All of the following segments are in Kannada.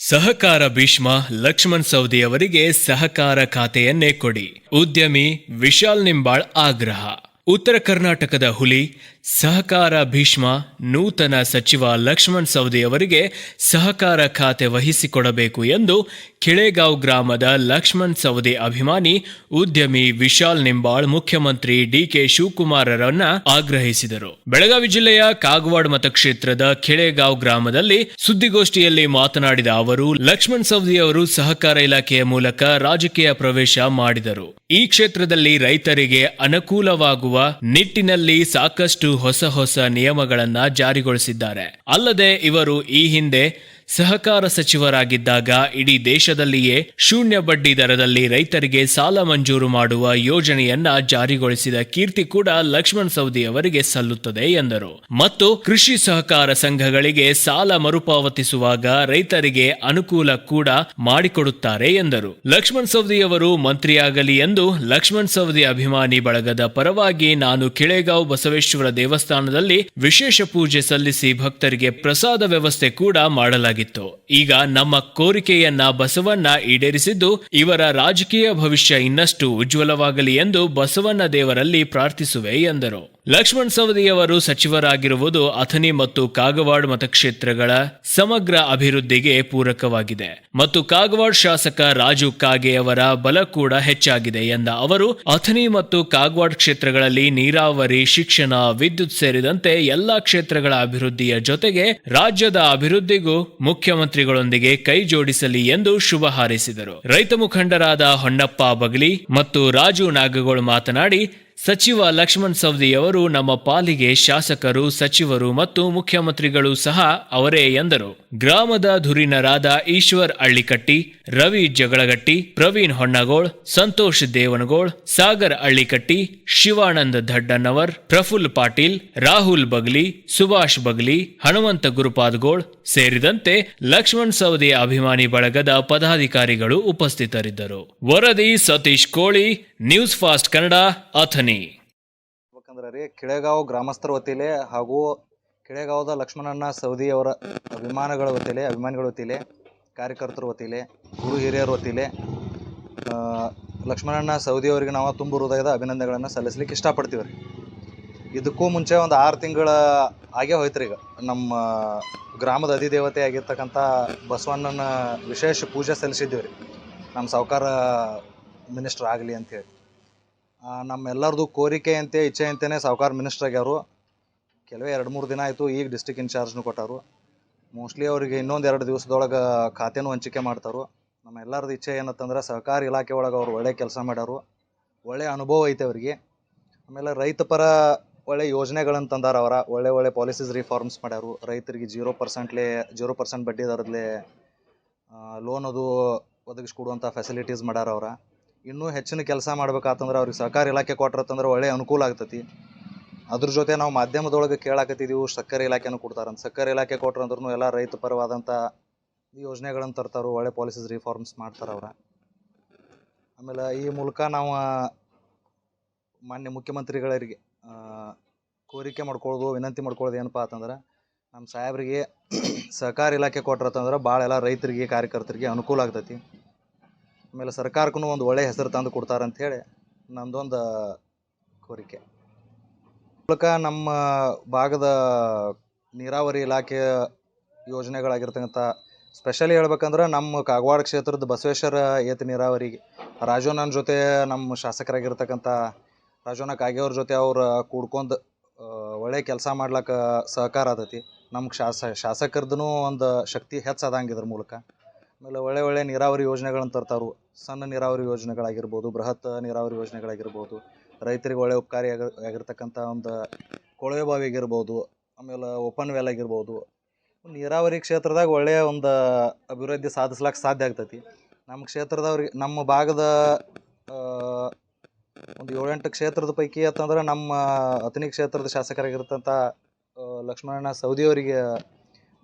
ಸಹಕಾರ ಭೀಷ್ಮ ಲಕ್ಷ್ಮಣ್ ಸವದಿ ಅವರಿಗೆ ಸಹಕಾರ ಖಾತೆಯನ್ನೇ ಕೊಡಿ. ಉದ್ಯಮಿ ವಿಶಾಲ್ ನಿಂಬಾಳ್ ಆಗ್ರಹ. ಉತ್ತರ ಕರ್ನಾಟಕದ ಹುಲಿ ಸಹಕಾರ ಭೀಷ್ಮ ನೂತನ ಸಚಿವ ಲಕ್ಷ್ಮಣ್ ಸವದಿ ಅವರಿಗೆ ಸಹಕಾರ ಖಾತೆ ವಹಿಸಿಕೊಡಬೇಕು ಎಂದು ಕಿಳೆಗಾಂವ್ ಗ್ರಾಮದ ಲಕ್ಷ್ಮಣ್ ಸವದಿ ಅಭಿಮಾನಿ ಉದ್ಯಮಿ ವಿಶಾಲ್ ನಿಂಬಾಳ್ ಮುಖ್ಯಮಂತ್ರಿ ಡಿಕೆ ಶಿವಕುಮಾರರನ್ನ ಆಗ್ರಹಿಸಿದರು. ಬೆಳಗಾವಿ ಜಿಲ್ಲೆಯ ಕಾಗವಾಡ ಮತಕ್ಷೇತ್ರದ ಕಿಳೆಗಾಂವ್ ಗ್ರಾಮದಲ್ಲಿ ಸುದ್ದಿಗೋಷ್ಠಿಯಲ್ಲಿ ಮಾತನಾಡಿದ ಅವರು, ಲಕ್ಷ್ಮಣ್ ಸವದಿ ಅವರು ಸಹಕಾರ ಇಲಾಖೆಯ ಮೂಲಕ ರಾಜಕೀಯ ಪ್ರವೇಶ ಮಾಡಿದರು. ಈ ಕ್ಷೇತ್ರದಲ್ಲಿ ರೈತರಿಗೆ ಅನುಕೂಲವಾಗುವ ನಿಟ್ಟಿನಲ್ಲಿ ಸಾಕಷ್ಟು ಹೊಸ ನಿಯಮಗಳನ್ನ ಜಾರಿಗೊಳಿಸಿದ್ದಾರೆ. ಅಲ್ಲದೆ ಇವರು ಈ ಹಿಂದೆ ಸಹಕಾರ ಸಚಿವರಾಗಿದ್ದಾಗ ಇಡೀ ದೇಶದಲ್ಲಿಯೇ ಶೂನ್ಯ ಬಡ್ಡಿ ದರದಲ್ಲಿ ರೈತರಿಗೆ ಸಾಲ ಮಂಜೂರು ಮಾಡುವ ಯೋಜನೆಯನ್ನ ಜಾರಿಗೊಳಿಸಿದ ಕೀರ್ತಿ ಕೂಡ ಲಕ್ಷ್ಮಣ್ ಸವದಿ ಅವರಿಗೆ ಸಲ್ಲುತ್ತದೆ ಎಂದರು. ಮತ್ತು ಕೃಷಿ ಸಹಕಾರ ಸಂಘಗಳಿಗೆ ಸಾಲ ಮರುಪಾವತಿಸುವಾಗ ರೈತರಿಗೆ ಅನುಕೂಲ ಕೂಡ ಮಾಡಿಕೊಡುತ್ತಾರೆ ಎಂದರು. ಲಕ್ಷ್ಮಣ್ ಸವದಿ ಅವರು ಮಂತ್ರಿಯಾಗಲಿ ಎಂದು ಲಕ್ಷ್ಮಣ್ ಸವದಿ ಅಭಿಮಾನಿ ಬಳಗದ ಪರವಾಗಿ ನಾನು ಕಿಳೆಗಾಂವ್ ಬಸವೇಶ್ವರ ದೇವಸ್ಥಾನದಲ್ಲಿ ವಿಶೇಷ ಪೂಜೆ ಸಲ್ಲಿಸಿ ಭಕ್ತರಿಗೆ ಪ್ರಸಾದ ವ್ಯವಸ್ಥೆ ಕೂಡ ಮಾಡಲಾಗಿದೆ. ಈಗ ನಮ್ಮ ಕೋರಿಕೆಯನ್ನ ಬಸವಣ್ಣ ಈಡೇರಿಸಿದ್ದು ಇವರ ರಾಜಕೀಯ ಭವಿಷ್ಯ ಇನ್ನಷ್ಟು ಉಜ್ವಲವಾಗಲಿ ಎಂದು ಬಸವಣ್ಣ ದೇವರಲ್ಲಿ ಪ್ರಾರ್ಥಿಸುವೆ ಎಂದರು. ಲಕ್ಷ್ಮಣ್ ಸವದಿ ಅವರು ಸಚಿವರಾಗಿರುವುದು ಅಥಣಿ ಮತ್ತು ಕಾಗವಾಡ ಮತಕ್ಷೇತ್ರಗಳ ಸಮಗ್ರ ಅಭಿವೃದ್ಧಿಗೆ ಪೂರಕವಾಗಿದೆ ಮತ್ತು ಕಾಗವಾಡ ಶಾಸಕ ರಾಜು ಕಾಗೆ ಅವರ ಬಲ ಕೂಡ ಹೆಚ್ಚಾಗಿದೆ ಎಂದ ಅವರು, ಅಥಣಿ ಮತ್ತು ಕಾಗವಾಡ ಕ್ಷೇತ್ರಗಳಲ್ಲಿ ನೀರಾವರಿ, ಶಿಕ್ಷಣ, ವಿದ್ಯುತ್ ಸೇರಿದಂತೆ ಎಲ್ಲಾ ಕ್ಷೇತ್ರಗಳ ಅಭಿವೃದ್ಧಿಯ ಜೊತೆಗೆ ರಾಜ್ಯದ ಅಭಿವೃದ್ಧಿಗೂ ಮುಖ್ಯಮಂತ್ರಿಗಳೊಂದಿಗೆ ಕೈ ಜೋಡಿಸಲಿ ಎಂದು ಶುಭ ಹಾರೈಸಿದರು. ರೈತ ಮುಖಂಡರಾದ ಹೊನ್ನಪ್ಪ ಬಗಲಿ ಮತ್ತು ರಾಜು ನಾಗಗೋಳ್ ಮಾತನಾಡಿ, ಸಚಿವ ಲಕ್ಷ್ಮಣ್ ಸವದಿ ಅವರು ನಮ್ಮ ಪಾಲಿಗೆ ಶಾಸಕರು, ಸಚಿವರು ಮತ್ತು ಮುಖ್ಯಮಂತ್ರಿಗಳು ಸಹ ಅವರೇ ಎಂದರು. ಗ್ರಾಮದ ಧುರೀಣರಾದ ಈಶ್ವರ್ ಅಳ್ಳಿಕಟ್ಟಿ, ರವಿ ಜಗಳಗಟ್ಟಿ, ಪ್ರವೀಣ್ ಹೊನ್ನಗೋಳ್, ಸಂತೋಷ್ ದೇವನಗೋಳ್, ಸಾಗರ್ ಅಳ್ಳಿಕಟ್ಟಿ, ಶಿವಾನಂದ್ ದಡ್ಡನ್ನವರ್, ಪ್ರಫುಲ್ ಪಾಟೀಲ್, ರಾಹುಲ್ ಬಗ್ಲಿ, ಸುಭಾಷ್ ಬಗ್ಲಿ, ಹನುಮಂತ ಗುರುಪಾದಗೋಳ್ ಸೇರಿದಂತೆ ಲಕ್ಷ್ಮಣ್ ಸವದಿ ಅಭಿಮಾನಿ ಬಳಗದ ಪದಾಧಿಕಾರಿಗಳು ಉಪಸ್ಥಿತರಿದ್ದರು. ವರದಿ ಸತೀಶ್ ಕೋಳಿ, ನ್ಯೂಸ್ ಫಾಸ್ಟ್ ಕನ್ನಡ, ಅಥಣಿ. ಕಿಳೆಗಾಂವ್ ಗ್ರಾಮಸ್ಥರ ವತಿಲೆ ಹಾಗೂ ಕಿಳೆಗಾಂವದ ಲಕ್ಷ್ಮಣಣ್ಣ ಸವದಿ ಅವರ ಅಭಿಮಾನಿಗಳ ವತಿಲೆ ಕಾರ್ಯಕರ್ತರ ವತಿಲೆ ಗುರು ಹಿರಿಯರ ವತಿಲೆ ಲಕ್ಷ್ಮಣಣ್ಣ ಸವದಿ ಅವರಿಗೆ ನಾವು ತುಂಬ ಹೃದಯದ ಅಭಿನಂದನೆಗಳನ್ನು ಸಲ್ಲಿಸಲಿಕ್ಕೆ ಇಷ್ಟಪಡ್ತೀವಿ ರೀ. ಇದಕ್ಕೂ ಮುಂಚೆ ಒಂದು 6 ತಿಂಗಳ ಆಗೇ ಹೋಯ್ತು ರೀ. ಈಗ ನಮ್ಮ ಗ್ರಾಮದ ಅಧಿದೇವತೆ ಆಗಿರ್ತಕ್ಕಂಥ ಬಸವಣ್ಣನ ವಿಶೇಷ ಪೂಜೆ ಸಲ್ಲಿಸಿದ್ದೀವಿ ರೀ, ನಮ್ಮ ಸಾವುಕಾರ ಮಿನಿಸ್ಟರ್ ಆಗಲಿ ಅಂಥೇಳಿ. ನಮ್ಮೆಲ್ಲರದು ಕೋರಿಕೆ ಅಂತೆ ಇಚ್ಛೆ ಅಂತಲೇ ಸಾವುಕಾರ ಮಿನಿಸ್ಟರ್ ಆಗ್ಯಾರು. ಕೆಲವೇ 2-3 ದಿನ ಆಯಿತು. ಈಗ ಡಿಸ್ಟಿಕ್ ಇನ್ಚಾರ್ಜ್ನು ಕೊಟ್ಟಾರು. ಮೋಸ್ಟ್ಲಿ ಅವರಿಗೆ ಇನ್ನೊಂದು 2 ದಿವಸದೊಳಗೆ ಖಾತೆನೂ ಹಂಚಿಕೆ ಮಾಡ್ತಾರು. ನಮ್ಮ ಎಲ್ಲರದ್ದು ಇಚ್ಛೆ ಏನತ್ತಂದ್ರೆ ಸಹಕಾರ ಇಲಾಖೆ ಒಳಗೆ ಅವ್ರು ಒಳ್ಳೆ ಕೆಲಸ ಮಾಡ್ಯಾರು, ಒಳ್ಳೆಯ ಅನುಭವ ಐತೆ ಅವರಿಗೆ. ಆಮೇಲೆ ರೈತ ಪರ ಒಳ್ಳೆ ಯೋಜನೆಗಳನ್ನು ತಂದಾರ. ಅವರ ಒಳ್ಳೆ ಪಾಲಿಸೀಸ್ ರಿಫಾರ್ಮ್ಸ್ ಮಾಡ್ಯಾರು. ರೈತರಿಗೆ 0% ಬಡ್ಡಿ ದರದಲ್ಲೇ ಲೋನ್ ಅದು ಒದಗಿಸ್ಕೊಡುವಂಥ ಫೆಸಿಲಿಟೀಸ್ ಮಾಡ್ಯಾರ. ಅವರ ಇನ್ನೂ ಹೆಚ್ಚಿನ ಕೆಲಸ ಮಾಡ್ಬೇಕಾತಂದ್ರೆ ಅವ್ರಿಗೆ ಸಹಕಾರ ಇಲಾಖೆ ಕೊಟ್ಟಿರತ್ತಂದ್ರೆ ಒಳ್ಳೆಯ ಅನುಕೂಲ ಆಗ್ತೈತಿ. ಅದ್ರ ಜೊತೆ ನಾವು ಮಾಧ್ಯಮದೊಳಗೆ ಕೇಳಾಕತ್ತಿದ್ದೀವಿ ಸಕ್ಕರೆ ಇಲಾಖೆನೂ ಕೊಡ್ತಾರಂತ. ಸಕ್ಕರೆ ಇಲಾಖೆ ಕೊಟ್ರಂದ್ರೂ ಎಲ್ಲ ರೈತ ಪರವಾದಂಥ ಯೋಜನೆಗಳನ್ನು ತರ್ತಾರೋ, ಒಳ್ಳೆ ಪಾಲಿಸೀಸ್ ರಿಫಾರ್ಮ್ಸ್ ಮಾಡ್ತಾರೆ ಅವರ. ಆಮೇಲೆ ಈ ಮೂಲಕ ನಾವು ಮಾನ್ಯ ಮುಖ್ಯಮಂತ್ರಿಗಳಿಗೆ ಕೋರಿಕೆ ಮಾಡ್ಕೊಳ್ಳೋದು, ವಿನಂತಿ ಮಾಡ್ಕೊಳ್ಳೋದು ಏನಪ್ಪ ಅಂತಂದ್ರೆ, ನಮ್ಮ ಸಾಹೇಬರಿಗೆ ಸಹಕಾರ ಇಲಾಖೆ ಕೊಟ್ಟಿರತ್ತಂದ್ರೆ ಭಾಳ ಎಲ್ಲ ರೈತರಿಗೆ, ಕಾರ್ಯಕರ್ತರಿಗೆ ಅನುಕೂಲ ಆಗ್ತೈತಿ. ಆಮೇಲೆ ಸರ್ಕಾರಕ್ಕೂ ಒಂದು ಒಳ್ಳೆಯ ಹೆಸರು ತಂದು ಕೊಡ್ತಾರಂತ ಹೇಳಿ ನಮ್ಮದೊಂದು ಕೋರಿಕೆ. ಮೂಲಕ ನಮ್ಮ ಭಾಗದ ನೀರಾವರಿ ಇಲಾಖೆಯ ಯೋಜನೆಗಳಾಗಿರ್ತಕ್ಕಂಥ ಸ್ಪೆಷಲಿ ಹೇಳ್ಬೇಕಂದ್ರೆ ನಮ್ಮ ಕಾಗವಾಡ ಕ್ಷೇತ್ರದ ಬಸವೇಶ್ವರ ಏತ ನೀರಾವರಿಗೆ ರಾಜೋಣ್ಣನ ಜೊತೆ ನಮ್ಮ ಶಾಸಕರಾಗಿರ್ತಕ್ಕಂಥ ರಾಜೋಣ್ಣ ಕಾಗೆಯವ್ರ ಜೊತೆ ಅವ್ರು ಕೂಡ್ಕೊಂಡು ಒಳ್ಳೆ ಕೆಲಸ ಮಾಡ್ಲಿಕ್ಕೆ ಸಹಕಾರ ಆದೈತಿ. ನಮ್ಗೆ ಶಾಸಕರದ್ದು ಒಂದು ಶಕ್ತಿ ಹೆಚ್ಚಾದಂಗೆ ಇದ್ರ ಮೂಲಕ. ಆಮೇಲೆ ಒಳ್ಳೆ ನೀರಾವರಿ ಯೋಜನೆಗಳನ್ನು ತರ್ತಾರು. ಸಣ್ಣ ನೀರಾವರಿ ಯೋಜನೆಗಳಾಗಿರ್ಬೋದು, ಬೃಹತ್ ನೀರಾವರಿ ಯೋಜನೆಗಳಾಗಿರ್ಬೋದು, ರೈತರಿಗೆ ಒಳ್ಳೆ ಉಪಕಾರಿ ಆಗಿರ್ತಕ್ಕಂಥ ಒಂದು ಕೊಳವೆ ಬಾವಿ ಆಗಿರ್ಬೋದು, ಆಮೇಲೆ ಓಪನ್ ವೆಲ್ ಆಗಿರ್ಬೋದು. ನೀರಾವರಿ ಕ್ಷೇತ್ರದಾಗ ಒಳ್ಳೆಯ ಒಂದು ಅಭಿವೃದ್ಧಿ ಸಾಧಿಸ್ಲಿಕ್ಕೆ ಸಾಧ್ಯ ಆಗ್ತೈತಿ. ನಮ್ಮ ಕ್ಷೇತ್ರದವ್ರಿಗೆ, ನಮ್ಮ ಭಾಗದ ಒಂದು 7-8 ಕ್ಷೇತ್ರದ ಪೈಕಿ ಅಂತಂದ್ರೆ ನಮ್ಮ ಅಥಣಿ ಕ್ಷೇತ್ರದ ಶಾಸಕರಾಗಿರ್ತಂಥ ಲಕ್ಷ್ಮಣಣ್ಣ ಸವದಿ ಅವರಿಗೆ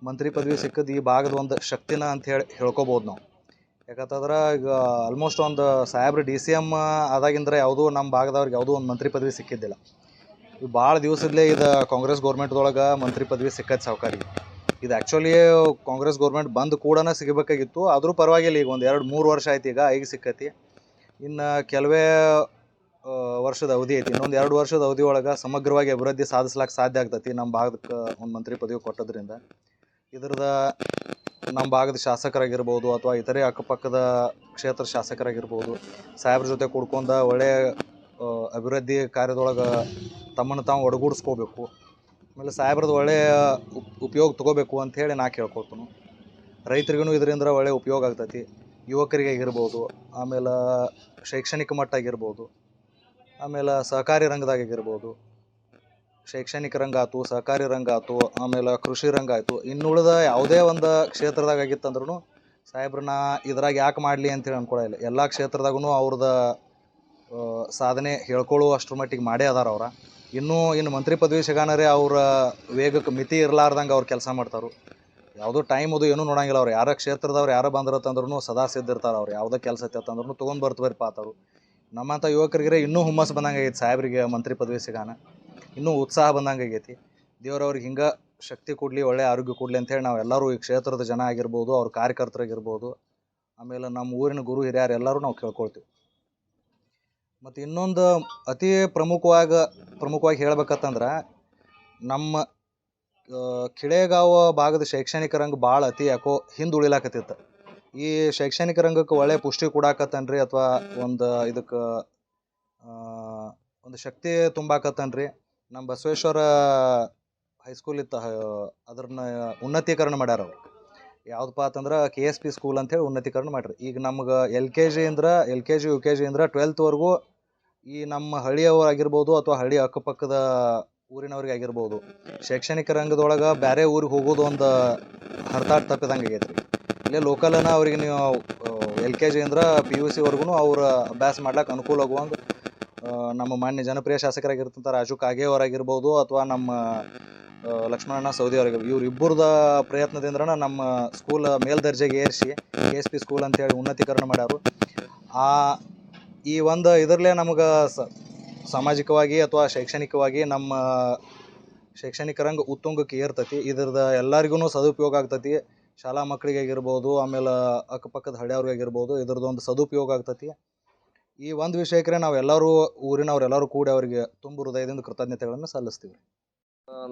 ಮಂತ್ರಿ ಪದವಿ ಸಿಕ್ಕದ್ದು ಈ ಭಾಗದ ಒಂದು ಶಕ್ತಿನ ಅಂತ ಹೇಳ್ಕೊಬೋದು ನಾವು. ಯಾಕಂತಂದ್ರೆ ಈಗ ಆಲ್ಮೋಸ್ಟ್ ಒಂದು ಸಾಹೇಬ್ರು DCM ಆದಾಗಿಂದ್ರೆ ಯಾವುದೂ ನಮ್ಮ ಭಾಗದವ್ರಿಗೆ ಯಾವುದೂ ಒಂದು ಮಂತ್ರಿ ಪದವಿ ಸಿಕ್ಕಿದ್ದಿಲ್ಲ. ಭಾಳ ದಿವಸದಲ್ಲೇ ಇದು ಕಾಂಗ್ರೆಸ್ ಗೌರ್ಮೆಂಟ್ದೊಳಗೆ ಮಂತ್ರಿ ಪದವಿ ಸಿಕ್ಕೈತೆ ಸಾವುಕಾರಿಗೆ. ಇದು ಆ್ಯಕ್ಚುಲಿ ಕಾಂಗ್ರೆಸ್ ಗೌರ್ಮೆಂಟ್ ಬಂದು ಕೂಡ ಸಿಗಬೇಕಾಗಿತ್ತು. ಆದರೂ ಪರವಾಗಿಲ್ಲ, ಈಗ ಒಂದು 2-3 ವರ್ಷ ಆಯ್ತು, ಈಗ ಸಿಕ್ಕತಿ. ಇನ್ನು ಕೆಲವೇ ವರ್ಷದ ಅವಧಿ ಐತಿ. ಇನ್ನೊಂದು 2 ವರ್ಷದ ಅವಧಿ ಒಳಗೆ ಸಮಗ್ರವಾಗಿ ಅಭಿವೃದ್ಧಿ ಸಾಧಿಸ್ಲಿಕ್ಕೆ ಸಾಧ್ಯ ಆಗ್ತೈತಿ ನಮ್ಮ ಭಾಗಕ್ಕೆ ಒಂದು ಮಂತ್ರಿ ಪದವಿ ಕೊಟ್ಟೋದ್ರಿಂದ. ಇದ್ರದ ನಮ್ಮ ಭಾಗದ ಶಾಸಕರಾಗಿರ್ಬೋದು ಅಥವಾ ಇತರೆ ಅಕ್ಕಪಕ್ಕದ ಕ್ಷೇತ್ರ ಶಾಸಕರಾಗಿರ್ಬೋದು ಸಾಹೇಬ್ರ ಜೊತೆ ಕೂಡ್ಕೊಂಡು ಒಳ್ಳೆಯ ಅಭಿವೃದ್ಧಿ ಕಾರ್ಯದೊಳಗೆ ತಮ್ಮನ್ನು ತಾವು ಒಡಗೂಡಿಸ್ಕೋಬೇಕು. ಆಮೇಲೆ ಸಾಹೇಬ್ರದ್ದು ಒಳ್ಳೆಯ ಉಪಯೋಗ ತೊಗೋಬೇಕು ಅಂಥೇಳಿ ನಾ ಕೇಳ್ಕೊಳ್ತೀನಿ. ರೈತರಿಗೂ ಇದರಿಂದ ಒಳ್ಳೆಯ ಉಪಯೋಗ ಆಗ್ತೈತಿ, ಯುವಕರಿಗೆ ಆಗಿರ್ಬೋದು, ಆಮೇಲೆ ಶೈಕ್ಷಣಿಕ ಮಟ್ಟ ಆಗಿರ್ಬೋದು, ಆಮೇಲೆ ಸಹಕಾರಿ ರಂಗದಾಗಿರ್ಬೋದು. ಶೈಕ್ಷಣಿಕ ರಂಗ ಆಯ್ತು, ಸಹಕಾರಿ ರಂಗ ಆಯ್ತು, ಆಮೇಲೆ ಕೃಷಿ ರಂಗ ಆಯಿತು. ಇನ್ನುಳಿದ ಯಾವುದೇ ಒಂದು ಕ್ಷೇತ್ರದಾಗ ಆಗಿತ್ತಂದ್ರೂ ಸಾಹೇಬ್ರನ್ನ ಇದ್ರಾಗ ಯಾಕೆ ಮಾಡಲಿ ಅಂತೇಳಿ ಅನ್ಕೊಳ್ಳಿಲ್ಲ. ಎಲ್ಲ ಕ್ಷೇತ್ರದಾಗೂ ಅವ್ರದ್ದು ಸಾಧನೆ ಹೇಳ್ಕೊಳ್ಳೋ ಅಷ್ಟ್ರ ಮಟ್ಟಿಗೆ ಮಾಡೇ ಅದಾರ ಅವ್ರ. ಇನ್ನು ಮಂತ್ರಿ ಪದವಿ ಸಿಗಾನರೇ ಅವ್ರ ವೇಗಕ್ಕೆ ಮಿತಿ ಇರಲಾರ್ದಂಗೆ ಅವ್ರು ಕೆಲಸ ಮಾಡ್ತಾರೆ. ಯಾವುದೋ ಟೈಮ್ ಅದು ಏನೂ ನೋಡಂಗಿಲ್ಲ. ಅವ್ರು ಯಾರ ಕ್ಷೇತ್ರದವ್ರು ಯಾರು ಬಂದಿರತ್ತಂದ್ರೂ ಸದಾ ಸಿದ್ಧಿರ್ತಾರೆ. ಅವ್ರು ಯಾವುದೇ ಕೆಲಸ ಇತ್ತಂದ್ರೂ ತೊಗೊಂಡು ಬರ್ತಾರೆ ಪಾತಾರು. ನಮ್ಮಂಥ ಯುವಕರಿಗೆ ಇನ್ನೂ ಹುಮ್ಮಸ್ಸು ಬಂದಂಗೆ ಆಗೈತಿ ಸಾಹೇಬ್ರಿಗೆ ಮಂತ್ರಿ ಪದವಿ ಸಿಗಾನ. ಇನ್ನೂ ಉತ್ಸಾಹ ಬಂದಂಗೆ ಆಗೈತಿ. ದೇವ್ರವ್ರಿಗೆ ಹಿಂಗೆ ಶಕ್ತಿ ಕೊಡಲಿ, ಒಳ್ಳೆಯ ಆರೋಗ್ಯ ಕೊಡಲಿ ಅಂಥೇಳಿ ನಾವು ಎಲ್ಲರೂ ಈ ಕ್ಷೇತ್ರದ ಜನ ಆಗಿರ್ಬೋದು, ಅವ್ರ ಕಾರ್ಯಕರ್ತರಾಗಿರ್ಬೋದು, ಆಮೇಲೆ ನಮ್ಮ ಊರಿನ ಗುರು ಹಿರಿಯರು ಎಲ್ಲರೂ ನಾವು ಕೇಳ್ಕೊಳ್ತೀವಿ. ಮತ್ತು ಇನ್ನೊಂದು ಅತಿ ಪ್ರಮುಖವಾಗಿ ಹೇಳ್ಬೇಕಂತಂದ್ರೆ ನಮ್ಮ ಕಿಳೆಗಾವ ಭಾಗದ ಶೈಕ್ಷಣಿಕ ರಂಗ ಭಾಳ ಯಾಕೋ ಹಿಂದುಳಿಲಾಕತ್ತಿತ್ತು. ಈ ಶೈಕ್ಷಣಿಕ ರಂಗಕ್ಕೆ ಒಳ್ಳೆಯ ಪುಷ್ಟಿ ಕೊಡಾಕತ್ತನ್ರಿ ಅಥವಾ ಇದಕ್ಕೆ ಒಂದು ಶಕ್ತಿ ತುಂಬಾಕತ್ತನ್ರಿ. ನಮ್ಮ ಬಸವೇಶ್ವರ ಹೈಸ್ಕೂಲ್ ಇತ್ತು, ಅದನ್ನ ಉನ್ನತೀಕರಣ ಮಾಡ್ಯಾರ ಅವ್ರು. ಯಾವುದಪ್ಪ ಅಂತಂದ್ರೆ KSP ಸ್ಕೂಲ್ ಅಂಥೇಳಿ ಉನ್ನತೀಕರಣ ಮಾಡ್ರಿ. ಈಗ ನಮ್ಗೆ LKG, UKG 12th ಈ ನಮ್ಮ ಹಳ್ಳಿಯವರಾಗಿರ್ಬೋದು ಅಥವಾ ಹಳ್ಳಿ ಅಕ್ಕಪಕ್ಕದ ಊರಿನವ್ರಿಗೆ ಆಗಿರ್ಬೋದು ಶೈಕ್ಷಣಿಕ ರಂಗದೊಳಗೆ ಬೇರೆ ಊರಿಗೆ ಹೋಗೋದು ಒಂದು ಹರ್ತಾಟ ತಪ್ಪಿದಂಗೆ ಆಗೈತೆ ರೀ. ಇಲ್ಲೇ ಲೋಕಲನ ಅವ್ರಿಗೆ ನೀವು LKG PUC ಅವ್ರ ಅಭ್ಯಾಸ ಮಾಡ್ಲಿಕ್ಕೆ ಅನುಕೂಲ ಆಗುವಂಗೆ ನಮ್ಮ ಮಾನ್ಯ ಜನಪ್ರಿಯ ಶಾಸಕರಾಗಿರ್ತಂಥ ರಾಜು ಕಾಗೆ ಅವರಾಗಿರ್ಬೋದು ಅಥವಾ ನಮ್ಮ ಲಕ್ಷ್ಮಣಣ್ಣ ಸವದಿ ಅವರಾಗಿರ್ಬೋದು, ಇವರಿಬ್ಬರದ ಪ್ರಯತ್ನದಿಂದ ನಮ್ಮ ಸ್ಕೂಲ್ ಮೇಲ್ದರ್ಜೆಗೆ ಏರಿಸಿ KSP ಸ್ಕೂಲ್ ಅಂತೇಳಿ ಉನ್ನತೀಕರಣ ಮಾಡ್ಯಾರು. ಈ ಒಂದು ಇದರಲ್ಲೇ ನಮಗೆ ಸಾಮಾಜಿಕವಾಗಿ ಅಥವಾ ಶೈಕ್ಷಣಿಕವಾಗಿ ನಮ್ಮ ಶೈಕ್ಷಣಿಕ ರಂಗ ಉತ್ತುಂಗಕ್ಕೆ ಏರ್ತೈತಿ. ಇದ್ರದ್ದು ಎಲ್ಲರಿಗೂ ಸದುಪಯೋಗ ಆಗ್ತೈತಿ. ಶಾಲಾ ಮಕ್ಕಳಿಗೆ ಆಗಿರ್ಬೋದು, ಆಮೇಲೆ ಅಕ್ಕಪಕ್ಕದ ಹಳ್ಳಿಯವ್ರಿಗೆ ಆಗಿರ್ಬೋದು, ಇದ್ರದ್ದು ಒಂದು ಸದುಪಯೋಗ ಆಗ್ತೈತಿ. ಈ ಒಂದು ವಿಷಯಕ್ಕೆ ನಾವೆಲ್ಲರೂ ಊರಿನವರೆಲ್ಲರೂ ಕೂಡಿ ಅವರಿಗೆ ತುಂಬ ಹೃದಯದಿಂದ ಕೃತಜ್ಞತೆಗಳನ್ನು ಸಲ್ಲಿಸ್ತೀವಿ.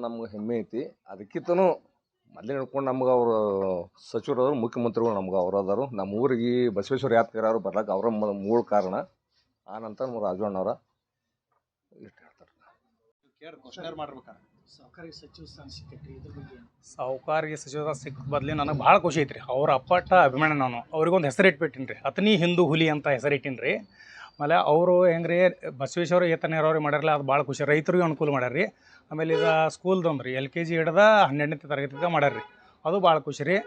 ನಮ್ಗೆ ಹೆಮ್ಮೆ ಐತಿ. ಅದಕ್ಕಿಂತನೂ ಮೊದಲೇ ನೋಡ್ಕೊಂಡು ನಮ್ಗೆ ಅವರು ಸಚಿವರಾದ್ರು, ಮುಖ್ಯಮಂತ್ರಿಗಳು ನಮ್ಗೆ ಅವರದಾರು. ನಮ್ಮ ಊರಿಗೆ ಬಸವೇಶ್ವರ ಯಾತ್ರೆಗಾರರು ಬರ್ಲಿಕ್ಕೆ ಅವರ ಮೂಲ ಕಾರಣ. ಆ ನಂತರ ನಮ್ಮ ರಾಜಣ್ಣವರ ಇಷ್ಟು ಹೇಳ್ತಾರೆ. ಸಹಕಾರಿ ಸಚಿವ ಸ್ಥಾನ ಸಿಕ್ಕೈತಿ, ಇದ್ರ ಬಗ್ಗೆ ಸಹಕಾರಿ ಸಚಿವ ಸಿಕ್ಕ ಬದಲಿ ನನಗೆ ಭಾಳ ಖುಷಿ ಐತ್ರಿ. ಅವ್ರ ಅಪ್ಪಟ್ಟ ಅಭಿಮಾನ. ನಾನು ಅವ್ರಿಗೊಂದು ಹೆಸರು ಇಟ್ಬಿಟ್ಟಿನಿ ರೀ, ಅತನಿ ಹಿಂದೂ ಹುಲಿ ಅಂತ ಹೆಸರು ಇಟ್ಟಿನಿ ರೀ. ಆಮೇಲೆ ಅವರು ಹೆಂಗೆ ರೀ ಬಸವೇಶ್ವರ ಏತನೇರವ್ರಿಗೆ ಮಾಡ್ಯಾರಲ್ಲ, ಅದು ಭಾಳ ಖುಷಿ. ರೈತರಿಗೂ ಅನುಕೂಲ ಮಾಡ್ಯಾರ ರೀ. ಆಮೇಲೆ ಇದು ಸ್ಕೂಲ್ದೊಂದು ರೀ LKG ಹಿಡ್ದು 12ನೇ ತರಗತಿಗೆ ಮಾಡ್ಯಾರ ರೀ, ಅದು ಭಾಳ ಖುಷಿ ರೀ.